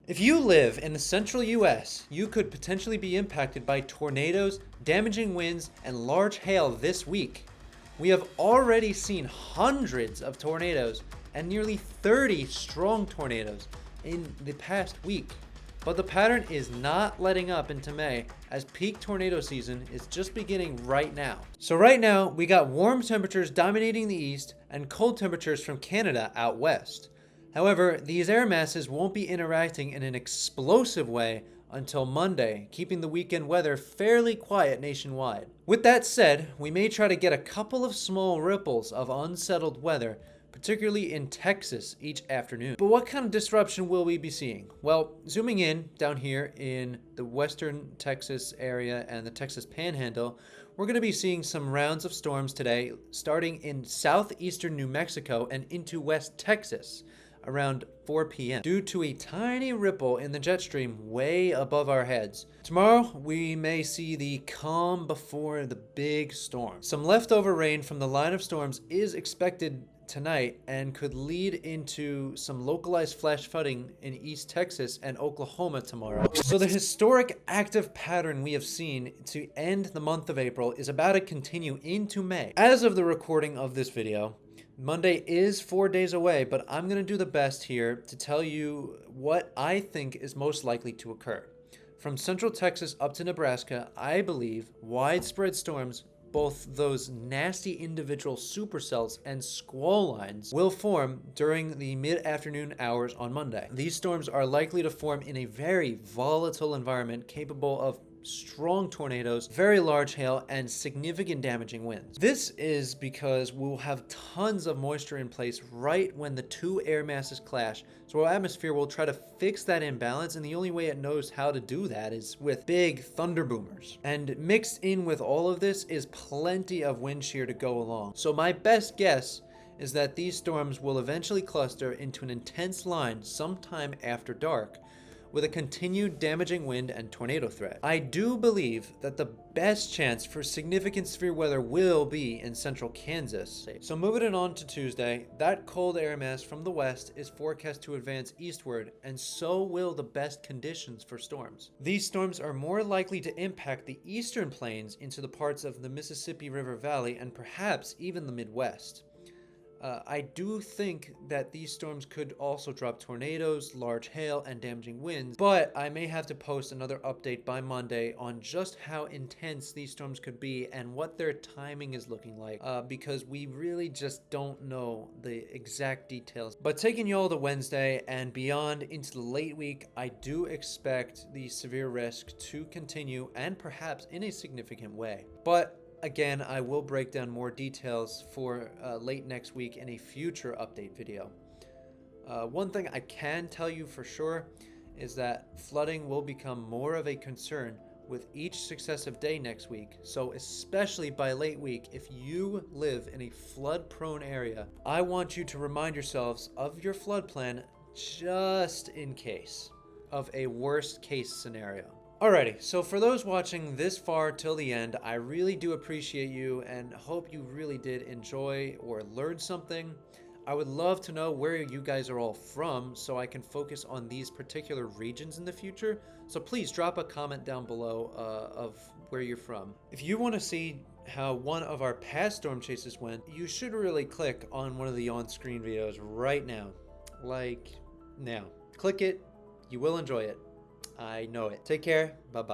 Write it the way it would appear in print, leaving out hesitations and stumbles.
If you live in the central US, you could potentially be impacted by tornadoes, damaging winds, and large hail this week. We have already seen hundreds of tornadoes and nearly 30 strong tornadoes in the past week. But the pattern is not letting up into May, as peak tornado season is just beginning right now. So right now, we got warm temperatures dominating the east and cold temperatures from Canada out west. However, these air masses won't be interacting in an explosive way until Monday, keeping the weekend weather fairly quiet nationwide. With that said, we may try to get a couple of small ripples of unsettled weather, particularly in Texas each afternoon. But what kind of disruption will we be seeing? Well, zooming in down here in the western Texas area and the Texas Panhandle, we're going to be seeing some rounds of storms today, starting in southeastern New Mexico and into West Texas around 4 p.m. due to a tiny ripple in the jet stream way above our heads. Tomorrow, we may see the calm before the big storm. Some leftover rain from the line of storms is expected tonight and could lead into some localized flash flooding in East Texas and Oklahoma tomorrow. So the historic active pattern we have seen to end the month of April is about to continue into May. As of the recording of this video, Monday is 4 days away, but I'm going to do the best here to tell you what I think is most likely to occur. From central Texas up to Nebraska, I believe widespread storms, both those nasty individual supercells and squall lines, will form during the mid-afternoon hours on Monday. These storms are likely to form in a very volatile environment capable of strong tornadoes, very large hail, and significant damaging winds. This is because we'll have tons of moisture in place right when the two air masses clash, so our atmosphere will try to fix that imbalance, and the only way it knows how to do that is with big thunder boomers. And mixed in with all of this is plenty of wind shear to go along. So my best guess is that these storms will eventually cluster into an intense line sometime after dark, with a continued damaging wind and tornado threat. I do believe that the best chance for significant severe weather will be in central Kansas. So moving it on to Tuesday, that cold air mass from the west is forecast to advance eastward, and so will the best conditions for storms. These storms are more likely to impact the eastern plains into the parts of the Mississippi River Valley and perhaps even the Midwest. I do think that these storms could also drop tornadoes, large hail, and damaging winds, but I may have to post another update by Monday on just how intense these storms could be and what their timing is looking like, because we really just don't know the exact details. But taking you all to Wednesday and beyond into the late week, I do expect the severe risk to continue and perhaps in a significant way. But again, I will break down more details for late next week in a future update video. One thing I can tell you for sure is that flooding will become more of a concern with each successive day next week. So especially by late week, if you live in a flood-prone area, I want you to remind yourselves of your flood plan just in case of a worst case scenario. Alrighty, so for those watching this far till the end, I really do appreciate you and hope you really did enjoy or learn something. I would love to know where you guys are all from so I can focus on these particular regions in the future. So please drop a comment down below of where you're from. If you want to see how one of our past storm chases went, you should really click on one of the on-screen videos right now. Like now. Click it. You will enjoy it. I know it. Take care. Bye-bye.